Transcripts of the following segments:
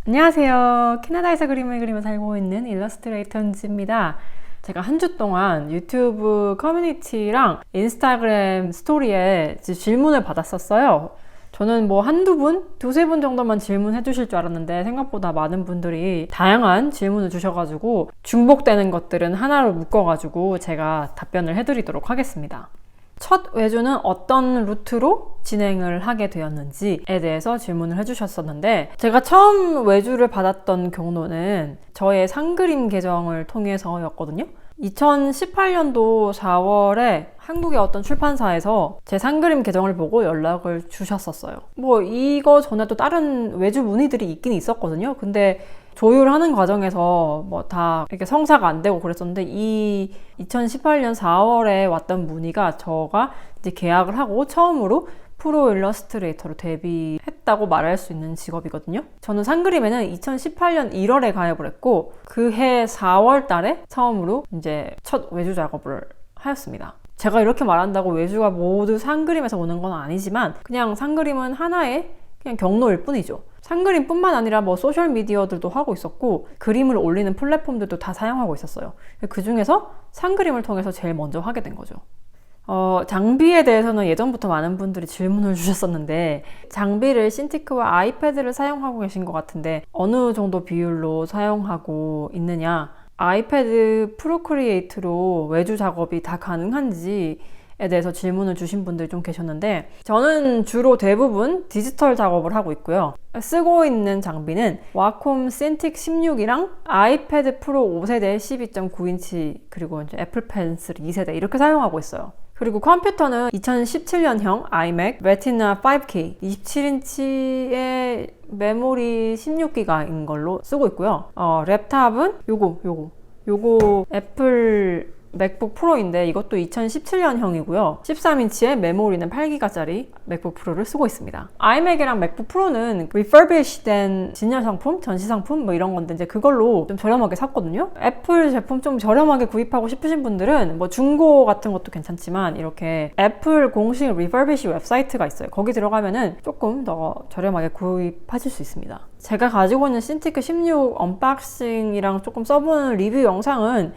안녕하세요. 캐나다에서 그림을 그리며 살고 있는 일러스트레이터 은지입니다. 제가 한 주 동안 유튜브 커뮤니티랑 인스타그램 스토리에 질문을 받았었어요. 저는 뭐 한두 분, 두세 분 정도만 질문해 주실 줄 알았는데 생각보다 많은 분들이 다양한 질문을 주셔가지고 중복되는 것들은 하나로 묶어가지고 제가 답변을 해드리도록 하겠습니다. 첫 외주는 어떤 루트로 진행을 하게 되었는지에 대해서 질문을 해주셨었는데, 제가 처음 외주를 받았던 경로는 저의 상그림 계정을 통해서였거든요. 2018년도 4월에 한국의 어떤 출판사에서 제 상그림 계정을 보고 연락을 주셨었어요. 뭐 이거 전에도 다른 외주 문의들이 있긴 있었거든요. 근데 조율하는 과정에서 뭐 다 이렇게 성사가 안 되고 그랬었는데, 이 2018년 4월에 왔던 문의가 저가 이제 계약을 하고 처음으로 프로 일러스트레이터로 데뷔했다고 말할 수 있는 직업이거든요. 저는 상그림에는 2018년 1월에 가입을 했고, 그해 4월 달에 처음으로 이제 첫 외주 작업을 하였습니다. 제가 이렇게 말한다고 외주가 모두 상그림에서 오는 건 아니지만, 그냥 상그림은 하나의 그냥 경로일 뿐이죠. 상그림뿐만 아니라 뭐 소셜 미디어들도 하고 있었고, 그림을 올리는 플랫폼들도 다 사용하고 있었어요. 그 중에서 상그림을 통해서 제일 먼저 하게 된 거죠. 장비에 대해서는 예전부터 많은 분들이 질문을 주셨었는데, 장비를 신티크와 아이패드를 사용하고 계신 것 같은데 어느 정도 비율로 사용하고 있느냐, 아이패드 프로크리에이트로 외주 작업이 다 가능한지에 대해서 질문을 주신 분들이 좀 계셨는데, 저는 주로 대부분 디지털 작업을 하고 있고요. 쓰고 있는 장비는 와콤 신틱 16이랑 아이패드 프로 5세대 12.9인치 그리고 이제 애플 펜슬 2세대 이렇게 사용하고 있어요. 그리고 컴퓨터는 2017년형 iMac Retina 5K 27인치의 메모리 16기가인 걸로 쓰고 있고요. 랩탑은 요거 애플 맥북 프로인데 이것도 2017년형이고요. 13인치의 메모리는 8기가짜리 맥북 프로를 쓰고 있습니다. 아이맥이랑 맥북 프로는 refurbished 된 진열 상품, 전시 상품 뭐 이런 건데 이제 그걸로 좀 저렴하게 샀거든요. 애플 제품 좀 저렴하게 구입하고 싶으신 분들은 뭐 중고 같은 것도 괜찮지만 이렇게 애플 공식 refurbish 웹사이트가 있어요. 거기 들어가면은 조금 더 저렴하게 구입하실 수 있습니다. 제가 가지고 있는 신티크 16 언박싱이랑 조금 써보는 리뷰 영상은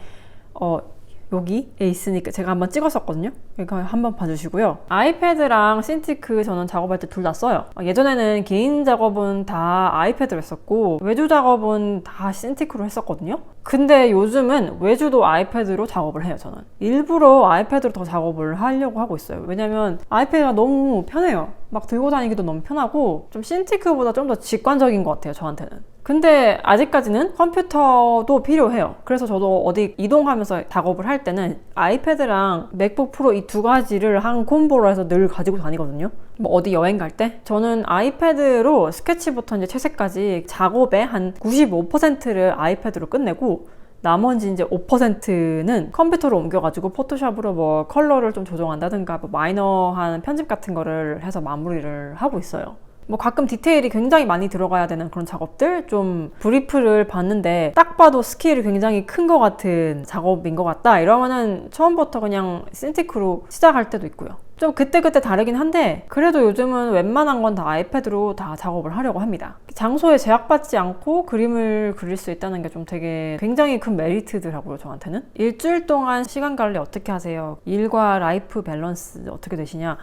여기에 있으니까 제가 한번 찍었었거든요. 이거 한번 봐주시고요. 아이패드랑 신티크 저는 작업할 때 둘 다 써요. 예전에는 개인 작업은 다 아이패드로 했었고 외주 작업은 다 신티크로 했었거든요. 근데 요즘은 외주도 아이패드로 작업을 해요. 저는 일부러 아이패드로 더 작업을 하려고 하고 있어요. 왜냐면 아이패드가 너무 편해요. 막 들고 다니기도 너무 편하고 좀 신티크보다 좀 더 직관적인 것 같아요, 저한테는. 근데 아직까지는 컴퓨터도 필요해요. 그래서 저도 어디 이동하면서 작업을 할 때는 아이패드랑 맥북 프로 이 두 가지를 한 콤보로 해서 늘 가지고 다니거든요. 뭐 어디 여행 갈 때 저는 아이패드로 스케치부터 이제 채색까지 작업의 한 95%를 아이패드로 끝내고, 나머지 이제 5%는 컴퓨터로 옮겨가지고 포토샵으로 뭐 컬러를 좀 조정한다든가 뭐 마이너한 편집 같은 거를 해서 마무리를 하고 있어요. 뭐 가끔 디테일이 굉장히 많이 들어가야 되는 그런 작업들, 좀 브리프를 봤는데 딱 봐도 스케일이 굉장히 큰 것 같은 작업인 것 같다 이러면은 처음부터 그냥 신티크로 시작할 때도 있고요. 좀 그때그때 다르긴 한데 그래도 요즘은 웬만한 건 다 아이패드로 다 작업을 하려고 합니다. 장소에 제약받지 않고 그림을 그릴 수 있다는 게 좀 되게 굉장히 큰 메리트더라고요, 저한테는. 일주일 동안 시간 관리 어떻게 하세요? 일과 라이프 밸런스 어떻게 되시냐?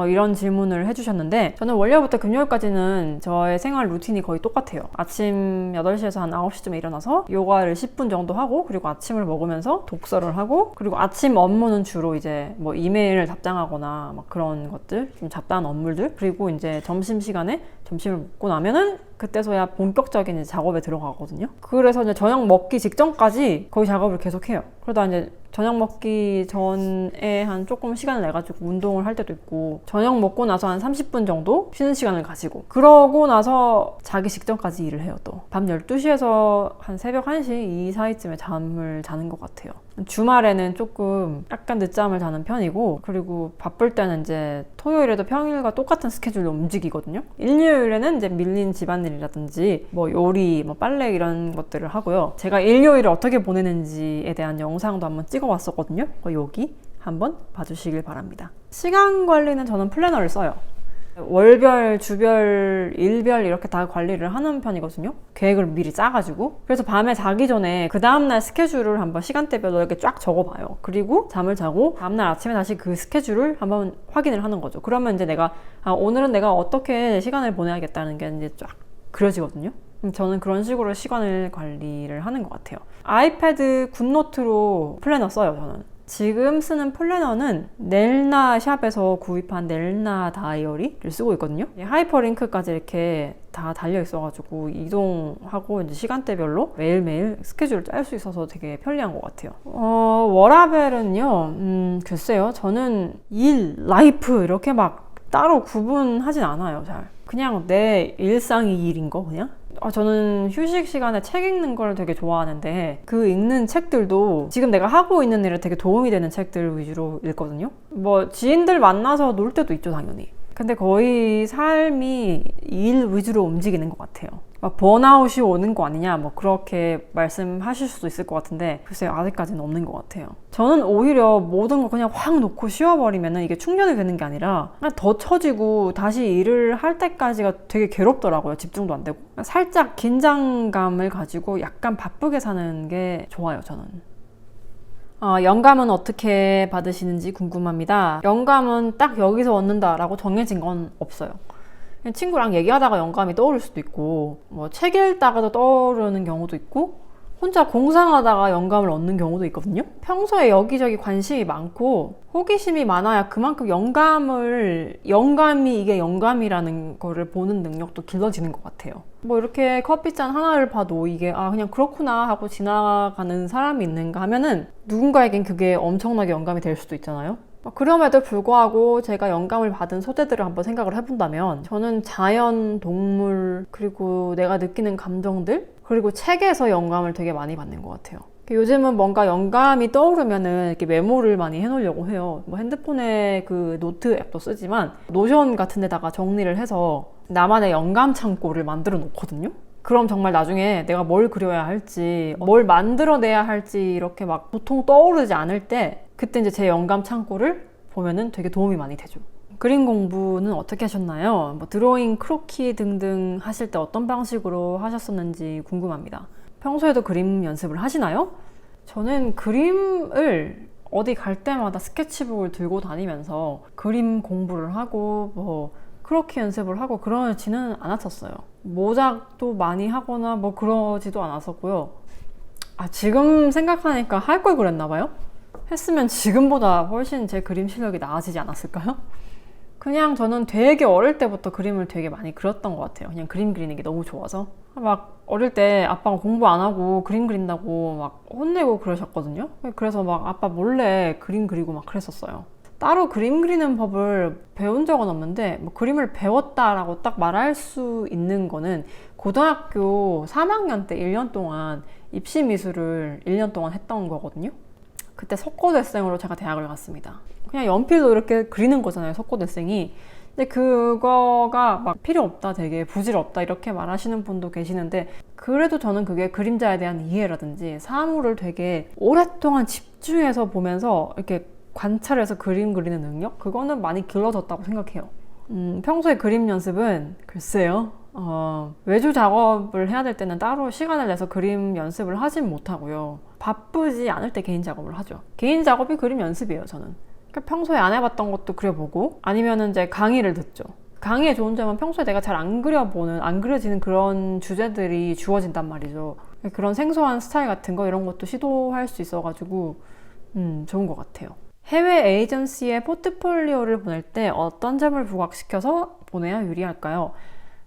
이런 질문을 해주셨는데, 저는 월요일부터 금요일까지는 저의 생활 루틴이 거의 똑같아요. 아침 8시에서 한 9시쯤에 일어나서 요가를 10분 정도 하고, 그리고 아침을 먹으면서 독서를 하고, 그리고 아침 업무는 주로 이제 뭐 이메일을 답장하거나 막 그런 것들, 좀 잡다한 업무들, 그리고 이제 점심시간에 점심을 먹고 나면은 그때서야 본격적인 이제 작업에 들어가거든요. 그래서 이제 저녁 먹기 직전까지 거의 작업을 계속해요. 그러다 이제 저녁 먹기 전에 한 조금 시간을 내가지고 운동을 할 때도 있고, 저녁 먹고 나서 한 30분 정도 쉬는 시간을 가지고, 그러고 나서 자기 직전까지 일을 해요. 또 밤 12시에서 한 새벽 1시 이 사이쯤에 잠을 자는 것 같아요. 주말에는 조금 약간 늦잠을 자는 편이고, 그리고 바쁠 때는 이제 토요일에도 평일과 똑같은 스케줄로 움직이거든요. 일요일에는 이제 밀린 집안일이라든지 뭐 요리, 뭐 빨래 이런 것들을 하고요. 제가 일요일을 어떻게 보내는지에 대한 영상도 한번 찍어왔었거든요. 여기 한번 봐주시길 바랍니다. 시간 관리는 저는 플래너를 써요. 월별, 주별, 일별 이렇게 다 관리를 하는 편이거든요. 계획을 미리 짜가지고. 그래서 밤에 자기 전에 그 다음날 스케줄을 한번 시간대별로 이렇게 쫙 적어봐요. 그리고 잠을 자고 다음날 아침에 다시 그 스케줄을 한번 확인을 하는 거죠. 그러면 이제 내가 오늘은 내가 어떻게 시간을 보내야겠다는 게 이제 쫙 그려지거든요. 저는 그런 식으로 시간을 관리를 하는 것 같아요. 아이패드 굿노트로 플래너 써요, 저는. 지금 쓰는 플래너는 넬나 샵에서 구입한 넬나 다이어리를 쓰고 있거든요. 하이퍼링크까지 이렇게 다 달려 있어가지고 이동하고 이제 시간대별로 매일매일 스케줄을 짤 수 있어서 되게 편리한 것 같아요. 워라벨은요, 글쎄요. 저는 일, 라이프 이렇게 막 따로 구분하진 않아요, 잘. 그냥 내 일상이 일인 거, 그냥. 저는 휴식 시간에 책 읽는 걸 되게 좋아하는데 그 읽는 책들도 지금 내가 하고 있는 일에 되게 도움이 되는 책들 위주로 읽거든요. 뭐 지인들 만나서 놀 때도 있죠, 당연히. 근데 거의 삶이 일 위주로 움직이는 것 같아요. 막 번아웃이 오는 거 아니냐 뭐 그렇게 말씀하실 수도 있을 것 같은데 글쎄요, 아직까지는 없는 것 같아요. 저는 오히려 모든 거 그냥 확 놓고 쉬어버리면 이게 충전이 되는 게 아니라 그냥 더 처지고 다시 일을 할 때까지가 되게 괴롭더라고요. 집중도 안 되고. 살짝 긴장감을 가지고 약간 바쁘게 사는 게 좋아요, 저는. 영감은 어떻게 받으시는지 궁금합니다. 영감은 딱 여기서 얻는다라고 정해진 건 없어요. 그냥 친구랑 얘기하다가 영감이 떠오를 수도 있고 뭐 책 읽다가도 떠오르는 경우도 있고 혼자 공상하다가 영감을 얻는 경우도 있거든요. 평소에 여기저기 관심이 많고 호기심이 많아야 그만큼 영감이 이게 영감이라는 거를 보는 능력도 길러지는 것 같아요. 뭐 이렇게 커피잔 하나를 봐도 이게 그냥 그렇구나 하고 지나가는 사람이 있는가 하면은 누군가에겐 그게 엄청나게 영감이 될 수도 있잖아요. 그럼에도 불구하고 제가 영감을 받은 소재들을 한번 생각을 해본다면 저는 자연, 동물, 그리고 내가 느끼는 감정들, 그리고 책에서 영감을 되게 많이 받는 것 같아요. 요즘은 뭔가 영감이 떠오르면은 이렇게 메모를 많이 해놓으려고 해요. 뭐 핸드폰에 그 노트 앱도 쓰지만 노션 같은 데다가 정리를 해서 나만의 영감 창고를 만들어 놓거든요. 그럼 정말 나중에 내가 뭘 그려야 할지, 뭘 만들어내야 할지 이렇게 막 보통 떠오르지 않을 때 그때 이제 제 영감 창고를 보면은 되게 도움이 많이 되죠. 그림 공부는 어떻게 하셨나요? 뭐 드로잉, 크로키 등등 하실 때 어떤 방식으로 하셨었는지 궁금합니다. 평소에도 그림 연습을 하시나요? 저는 그림을 어디 갈 때마다 스케치북을 들고 다니면서 그림 공부를 하고 뭐 크로키 연습을 하고 그러지는 않았었어요. 모작도 많이 하거나 뭐 그러지도 않았었고요. 지금 생각하니까 할 걸 그랬나 봐요? 했으면 지금보다 훨씬 제 그림 실력이 나아지지 않았을까요? 그냥 저는 되게 어릴 때부터 그림을 되게 많이 그렸던 것 같아요. 그냥 그림 그리는 게 너무 좋아서. 막 어릴 때 아빠가 공부 안 하고 그림 그린다고 막 혼내고 그러셨거든요. 그래서 막 아빠 몰래 그림 그리고 막 그랬었어요. 따로 그림 그리는 법을 배운 적은 없는데 뭐 그림을 배웠다라고 딱 말할 수 있는 거는 고등학교 3학년 때 1년 동안 입시 미술을 1년 동안 했던 거거든요. 그때 석고대생으로 제가 대학을 갔습니다. 그냥 연필로 이렇게 그리는 거잖아요, 석고대생이. 근데 그거가 막 필요 없다, 되게 부질없다 이렇게 말하시는 분도 계시는데 그래도 저는 그게 그림자에 대한 이해라든지 사물을 되게 오랫동안 집중해서 보면서 이렇게 관찰해서 그림 그리는 능력? 그거는 많이 길러졌다고 생각해요. 평소에 그림 연습은 글쎄요. 외주 작업을 해야 될 때는 따로 시간을 내서 그림 연습을 하진 못하고요. 바쁘지 않을 때 개인 작업을 하죠. 개인 작업이 그림 연습이에요, 저는. 그러니까 평소에 안 해봤던 것도 그려보고 아니면 이제 강의를 듣죠. 강의의 좋은 점은 평소에 내가 잘 안 그려지는 그런 주제들이 주어진단 말이죠. 그런 생소한 스타일 같은 거 이런 것도 시도할 수 있어가지고 좋은 것 같아요. 해외 에이전시에 포트폴리오를 보낼 때 어떤 점을 부각시켜서 보내야 유리할까요?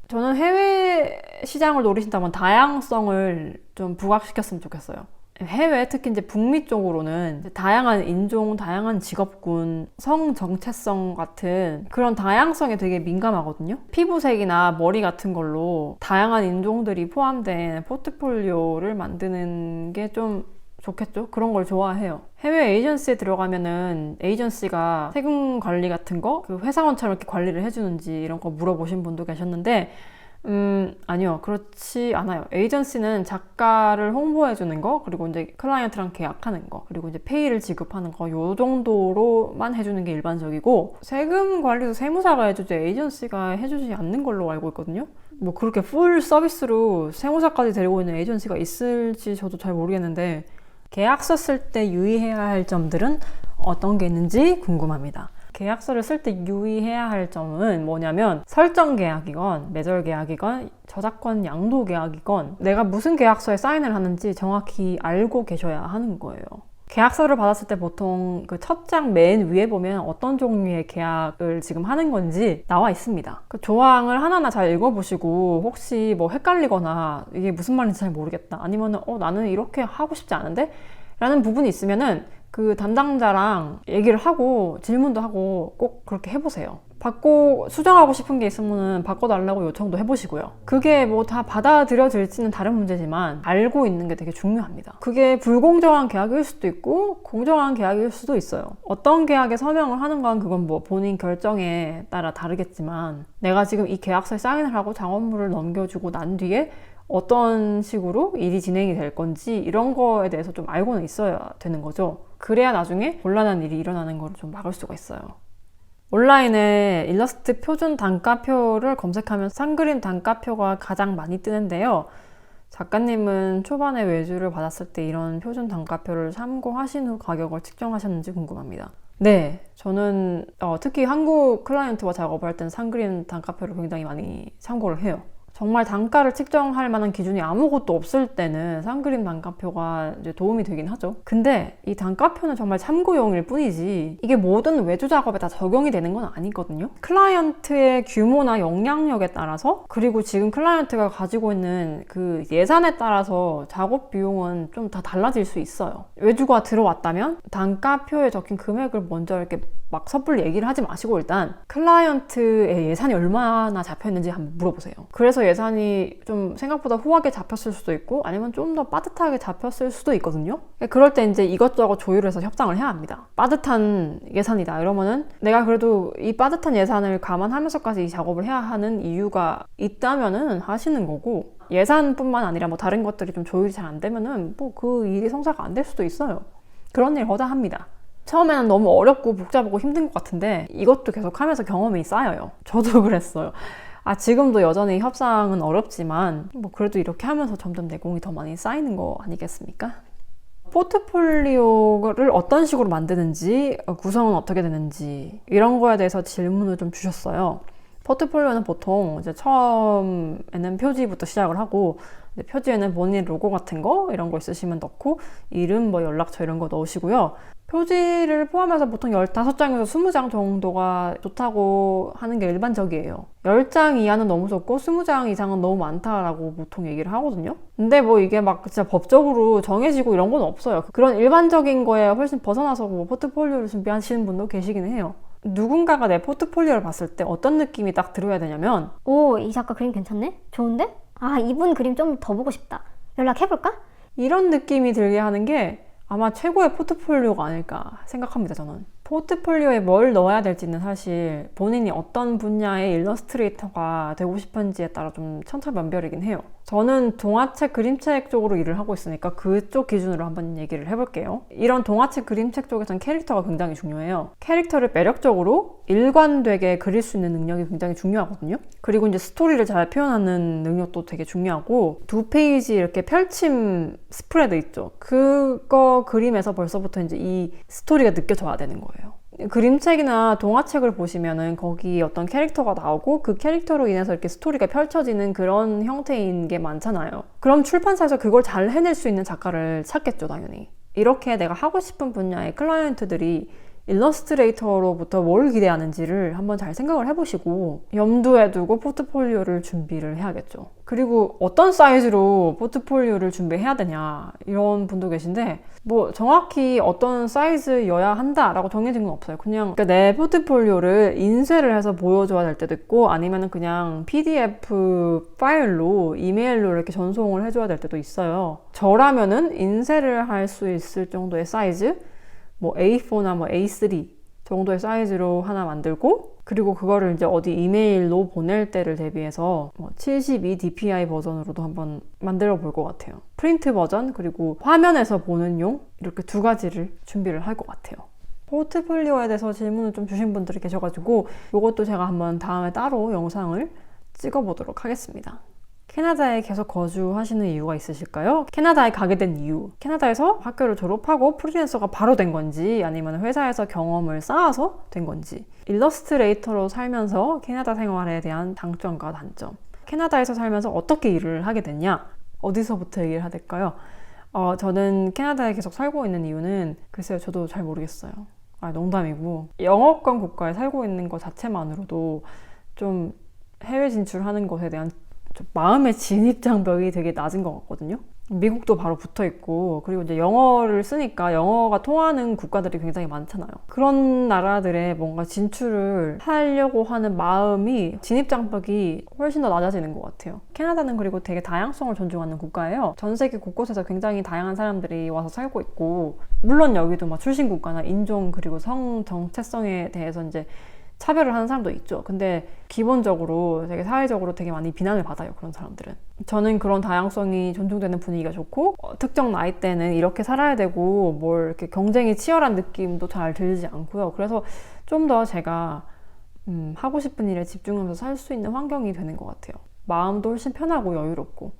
저는 해외 시장을 노리신다면 다양성을 좀 부각시켰으면 좋겠어요. 해외, 특히 이제 북미 쪽으로는 다양한 인종, 다양한 직업군, 성 정체성 같은 그런 다양성에 되게 민감하거든요. 피부색이나 머리 같은 걸로 다양한 인종들이 포함된 포트폴리오를 만드는 게 좀 좋겠죠? 그런 걸 좋아해요. 해외 에이전시에 들어가면은 에이전시가 세금 관리 같은 거, 그 회사원처럼 이렇게 관리를 해주는지 이런 거 물어보신 분도 계셨는데 아니요. 그렇지 않아요. 에이전시는 작가를 홍보해주는 거, 그리고 이제 클라이언트랑 계약하는 거, 그리고 이제 페이를 지급하는 거, 요 정도로만 해주는 게 일반적이고, 세금 관리도 세무사가 해주지 에이전시가 해주지 않는 걸로 알고 있거든요. 뭐 그렇게 풀 서비스로 세무사까지 데리고 있는 에이전시가 있을지 저도 잘 모르겠는데, 계약서 쓸 때 유의해야 할 점들은 어떤 게 있는지 궁금합니다. 계약서를 쓸 때 유의해야 할 점은 뭐냐면, 설정 계약이건 매절 계약이건 저작권 양도 계약이건 내가 무슨 계약서에 사인을 하는지 정확히 알고 계셔야 하는 거예요. 계약서를 받았을 때 보통 그 첫 장 맨 위에 보면 어떤 종류의 계약을 지금 하는 건지 나와 있습니다. 그 조항을 하나하나 잘 읽어보시고, 혹시 뭐 헷갈리거나 이게 무슨 말인지 잘 모르겠다, 아니면은 나는 이렇게 하고 싶지 않은데? 라는 부분이 있으면은 그 담당자랑 얘기를 하고 질문도 하고 꼭 그렇게 해보세요. 수정하고 싶은 게 있으면 바꿔달라고 요청도 해보시고요. 그게 뭐 다 받아들여질지는 다른 문제지만 알고 있는 게 되게 중요합니다. 그게 불공정한 계약일 수도 있고 공정한 계약일 수도 있어요. 어떤 계약에 서명을 하는 건 그건 뭐 본인 결정에 따라 다르겠지만, 내가 지금 이 계약서에 사인을 하고 작업물을 넘겨주고 난 뒤에 어떤 식으로 일이 진행이 될 건지 이런 거에 대해서 좀 알고는 있어야 되는 거죠. 그래야 나중에 곤란한 일이 일어나는 걸 좀 막을 수가 있어요. 온라인에 일러스트 표준 단가표를 검색하면 쌍그림 단가표가 가장 많이 뜨는데요. 작가님은 초반에 외주를 받았을 때 이런 표준 단가표를 참고하신 후 가격을 측정하셨는지 궁금합니다. 네, 저는 특히 한국 클라이언트와 작업할 때는 쌍그림 단가표를 굉장히 많이 참고를 해요. 정말 단가를 측정할 만한 기준이 아무것도 없을 때는 쌍그림 단가표가 이제 도움이 되긴 하죠. 근데 이 단가표는 정말 참고용일 뿐이지 이게 모든 외주 작업에 다 적용이 되는 건 아니거든요. 클라이언트의 규모나 영향력에 따라서, 그리고 지금 클라이언트가 가지고 있는 그 예산에 따라서 작업 비용은 좀 다 달라질 수 있어요. 외주가 들어왔다면 단가표에 적힌 금액을 먼저 이렇게 막 섣불리 얘기를 하지 마시고 일단 클라이언트의 예산이 얼마나 잡혔는지 한번 물어보세요. 그래서 예산이 좀 생각보다 후하게 잡혔을 수도 있고 아니면 좀 더 빠듯하게 잡혔을 수도 있거든요. 그럴 때 이제 이것저것 조율을 해서 협상을 해야 합니다. 빠듯한 예산이다 이러면은 내가 그래도 이 빠듯한 예산을 감안하면서까지 이 작업을 해야 하는 이유가 있다면은 하시는 거고, 예산뿐만 아니라 뭐 다른 것들이 좀 조율이 잘 안 되면은 뭐 그 일이 성사가 안 될 수도 있어요. 그런 일 허다합니다. 처음에는 너무 어렵고 복잡하고 힘든 것 같은데 이것도 계속 하면서 경험이 쌓여요. 저도 그랬어요. 지금도 여전히 협상은 어렵지만 뭐 그래도 이렇게 하면서 점점 내공이 더 많이 쌓이는 거 아니겠습니까? 포트폴리오를 어떤 식으로 만드는지, 구성은 어떻게 되는지 이런 거에 대해서 질문을 좀 주셨어요. 포트폴리오는 보통 이제 처음에는 표지부터 시작을 하고, 표지에는 본인 로고 같은 거 이런 거 있으시면 넣고, 이름, 뭐 연락처 이런 거 넣으시고요. 표지를 포함해서 보통 15장에서 20장 정도가 좋다고 하는 게 일반적이에요. 10장 이하는 너무 적고 20장 이상은 너무 많다라고 보통 얘기를 하거든요. 근데 뭐 이게 막 진짜 법적으로 정해지고 이런 건 없어요. 그런 일반적인 거에 훨씬 벗어나서 뭐 포트폴리오를 준비하시는 분도 계시기는 해요. 누군가가 내 포트폴리오를 봤을 때 어떤 느낌이 딱 들어야 되냐면, 오, 이 작가 그림 괜찮네? 좋은데? 이분 그림 좀 더 보고 싶다. 연락해볼까? 이런 느낌이 들게 하는 게 아마 최고의 포트폴리오가 아닐까 생각합니다, 저는. 포트폴리오에 뭘 넣어야 될지는 사실 본인이 어떤 분야의 일러스트레이터가 되고 싶은지에 따라 좀 천차만별이긴 해요. 저는 동화책, 그림책 쪽으로 일을 하고 있으니까 그쪽 기준으로 한번 얘기를 해볼게요. 이런 동화책, 그림책 쪽에서는 캐릭터가 굉장히 중요해요. 캐릭터를 매력적으로 일관되게 그릴 수 있는 능력이 굉장히 중요하거든요. 그리고 이제 스토리를 잘 표현하는 능력도 되게 중요하고, 2페이지 이렇게 펼침 스프레드 있죠. 그거 그림에서 벌써부터 이제 이 스토리가 느껴져야 되는 거예요. 그림책이나 동화책을 보시면은 거기 어떤 캐릭터가 나오고 그 캐릭터로 인해서 이렇게 스토리가 펼쳐지는 그런 형태인 게 많잖아요. 그럼 출판사에서 그걸 잘 해낼 수 있는 작가를 찾겠죠, 당연히. 이렇게 내가 하고 싶은 분야의 클라이언트들이 일러스트레이터로부터 뭘 기대하는지를 한번 잘 생각을 해보시고 염두에 두고 포트폴리오를 준비를 해야겠죠. 그리고 어떤 사이즈로 포트폴리오를 준비해야 되냐 이런 분도 계신데, 뭐 정확히 어떤 사이즈여야 한다라고 정해진 건 없어요. 그냥 내 포트폴리오를 인쇄를 해서 보여줘야 될 때도 있고, 아니면 그냥 PDF 파일로 이메일로 이렇게 전송을 해줘야 될 때도 있어요. 저라면은 인쇄를 할 수 있을 정도의 사이즈, 뭐 A4나 뭐 A3 정도의 사이즈로 하나 만들고, 그리고 그거를 이제 어디 이메일로 보낼 때를 대비해서 72 DPI 버전으로도 한번 만들어 볼 것 같아요. 프린트 버전 그리고 화면에서 보는 용 이렇게 두 가지를 준비를 할 것 같아요. 포트폴리오에 대해서 질문을 좀 주신 분들이 계셔가지고 이것도 제가 한번 다음에 따로 영상을 찍어보도록 하겠습니다. 캐나다에 계속 거주하시는 이유가 있으실까요? 캐나다에 가게 된 이유, 캐나다에서 학교를 졸업하고 프리랜서가 바로 된 건지 아니면 회사에서 경험을 쌓아서 된 건지, 일러스트레이터로 살면서 캐나다 생활에 대한 장점과 단점, 캐나다에서 살면서 어떻게 일을 하게 됐냐, 어디서부터 얘기를 해야 될까요? 저는 캐나다에 계속 살고 있는 이유는 글쎄요, 저도 잘 모르겠어요. 농담이고, 영어권 국가에 살고 있는 것 자체만으로도 좀 해외 진출하는 것에 대한 좀 마음의 진입장벽이 되게 낮은 것 같거든요. 미국도 바로 붙어 있고, 그리고 이제 영어를 쓰니까 영어가 통하는 국가들이 굉장히 많잖아요. 그런 나라들에 뭔가 진출을 하려고 하는 마음이, 진입장벽이 훨씬 더 낮아지는 것 같아요. 캐나다는 그리고 되게 다양성을 존중하는 국가예요. 전 세계 곳곳에서 굉장히 다양한 사람들이 와서 살고 있고, 물론 여기도 막 출신 국가나 인종 그리고 성 정체성에 대해서 이제 차별을 하는 사람도 있죠. 근데 기본적으로 되게 사회적으로 되게 많이 비난을 받아요, 그런 사람들은. 저는 그런 다양성이 존중되는 분위기가 좋고, 특정 나이 때는 이렇게 살아야 되고 뭘 이렇게 경쟁이 치열한 느낌도 잘 들지 않고요. 그래서 좀 더 제가 하고 싶은 일에 집중하면서 살 수 있는 환경이 되는 것 같아요. 마음도 훨씬 편하고 여유롭고.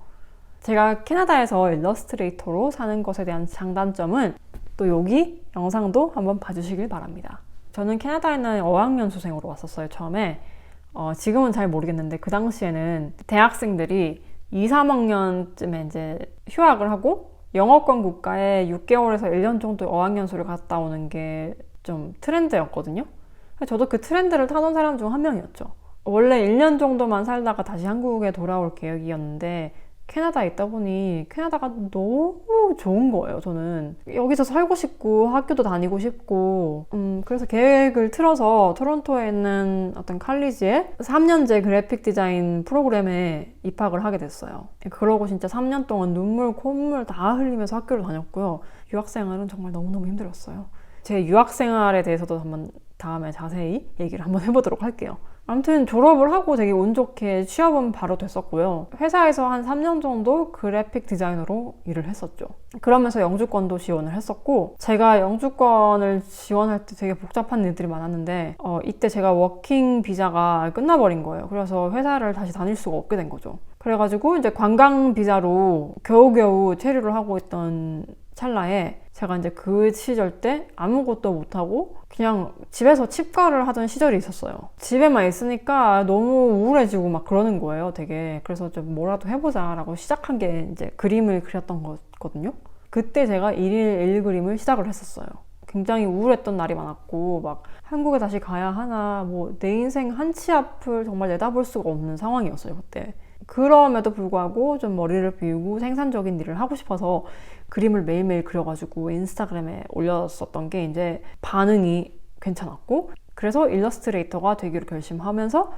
제가 캐나다에서 일러스트레이터로 사는 것에 대한 장단점은 또 여기 영상도 한번 봐주시길 바랍니다. 저는 캐나다에는 어학연수생으로 왔었어요, 처음에. 지금은 잘 모르겠는데 그 당시에는 대학생들이 2, 3학년쯤에 이제 휴학을 하고 영어권 국가에 6개월에서 1년 정도 어학연수를 갔다 오는 게 좀 트렌드였거든요. 저도 그 트렌드를 타던 사람 중 한 명이었죠. 원래 1년 정도만 살다가 다시 한국에 돌아올 계획이었는데 캐나다에 있다 보니 캐나다가 너무 좋은 거예요, 저는. 여기서 살고 싶고 학교도 다니고 싶고 그래서 계획을 틀어서 토론토에 있는 어떤 칼리지에 3년제 그래픽 디자인 프로그램에 입학을 하게 됐어요. 그러고 진짜 3년 동안 눈물, 콧물 다 흘리면서 학교를 다녔고요. 유학생활은 정말 너무너무 힘들었어요. 제 유학생활에 대해서도 한번 다음에 자세히 얘기를 한번 해보도록 할게요. 아무튼 졸업을 하고 되게 운 좋게 취업은 바로 됐었고요. 회사에서 한 3년 정도 그래픽 디자이너로 일을 했었죠. 그러면서 영주권도 지원을 했었고, 제가 영주권을 지원할 때 되게 복잡한 일들이 많았는데 이때 제가 워킹 비자가 끝나버린 거예요. 그래서 회사를 다시 다닐 수가 없게 된 거죠. 그래가지고 이제 관광 비자로 겨우겨우 체류를 하고 있던 찰나에 제가 이제 그 시절 때 아무것도 못하고 그냥 집에서 칩과를 하던 시절이 있었어요. 집에만 있으니까 너무 우울해지고 막 그러는 거예요, 되게. 그래서 좀 뭐라도 해보자 라고 시작한 게 이제 그림을 그렸던 거거든요. 그때 제가 일일 그림을 시작을 했었어요. 굉장히 우울했던 날이 많았고, 막 한국에 다시 가야 하나, 뭐 내 인생 한 치 앞을 정말 내다볼 수가 없는 상황이었어요, 그때. 그럼에도 불구하고 좀 머리를 비우고 생산적인 일을 하고 싶어서 그림을 매일매일 그려가지고 인스타그램에 올렸었던 게 이제 반응이 괜찮았고, 그래서 일러스트레이터가 되기로 결심하면서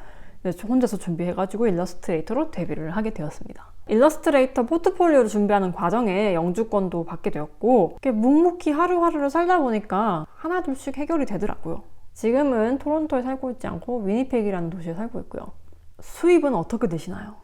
혼자서 준비해가지고 일러스트레이터로 데뷔를 하게 되었습니다. 일러스트레이터 포트폴리오를 준비하는 과정에 영주권도 받게 되었고, 묵묵히 하루하루를 살다 보니까 하나둘씩 해결이 되더라고요. 지금은 토론토에 살고 있지 않고 위니펙이라는 도시에 살고 있고요. 수입은 어떻게 되시나요?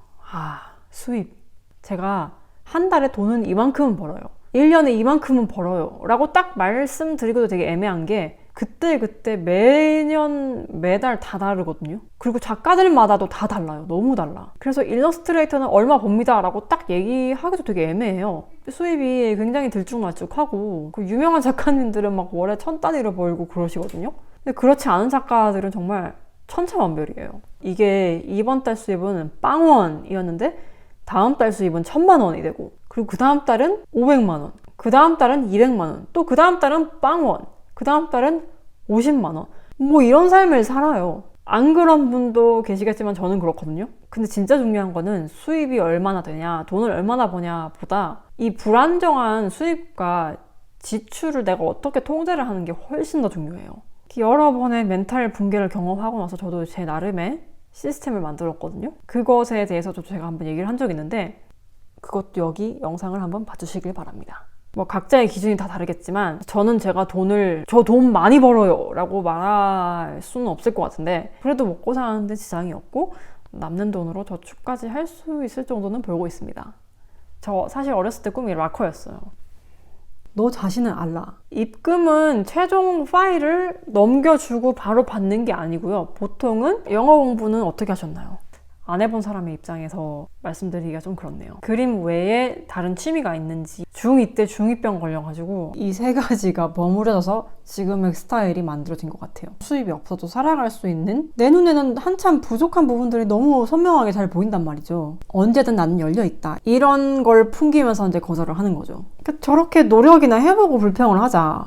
수입. 제가 한 달에 돈은 이만큼은 벌어요. 1년에 이만큼은 벌어요. 라고 딱 말씀드리고도 되게 애매한 게 그때 매년 매달 다 다르거든요. 그리고 작가들마다도 다 달라요. 너무 달라. 그래서 일러스트레이터는 얼마 법니다 라고 딱 얘기하기도 되게 애매해요. 수입이 굉장히 들쭉날쭉하고, 그 유명한 작가님들은 막 월에 1000단위를 벌고 그러시거든요. 근데 그렇지 않은 작가들은 정말 천차만별이에요. 이게 이번 달 수입은 빵원이었는데 다음 달 수입은 1000만 원이 되고, 그리고 그 다음 달은 500만 원, 그 다음 달은 200만 원, 또 그 다음 달은 빵원, 그 다음 달은 50만 원. 뭐 이런 삶을 살아요. 안 그런 분도 계시겠지만 저는 그렇거든요. 근데 진짜 중요한 거는 수입이 얼마나 되냐, 돈을 얼마나 버냐 보다 이 불안정한 수입과 지출을 내가 어떻게 통제를 하는 게 훨씬 더 중요해요. 여러 번의 멘탈 붕괴를 경험하고 나서 저도 제 나름의 시스템을 만들었거든요. 그것에 대해서도 제가 한번 얘기를 한 적이 있는데, 그것도 여기 영상을 한번 봐주시길 바랍니다. 뭐 각자의 기준이 다 다르겠지만 저는 제가 저 돈 많이 벌어요 라고 말할 수는 없을 것 같은데 그래도 먹고 사는데 지장이 없고 남는 돈으로 저축까지 할 수 있을 정도는 벌고 있습니다. 저 사실 어렸을 때 꿈이 락커였어요. 너 자신은 알라. 입금은 최종 파일을 넘겨주고 바로 받는 게 아니고요. 보통은 영어 공부는 어떻게 하셨나요? 안 해본 사람의 입장에서 말씀드리기가 좀 그렇네요. 그림 외에 다른 취미가 있는지 중2 때 중2병 걸려가지고 이 세 가지가 버무려져서 지금의 스타일이 만들어진 것 같아요. 수입이 없어도 살아갈 수 있는 내 눈에는 한참 부족한 부분들이 너무 선명하게 잘 보인단 말이죠. 언제든 나는 열려있다. 이런 걸 풍기면서 이제 거절을 하는 거죠. 그러니까 저렇게 노력이나 해보고 불평을 하자.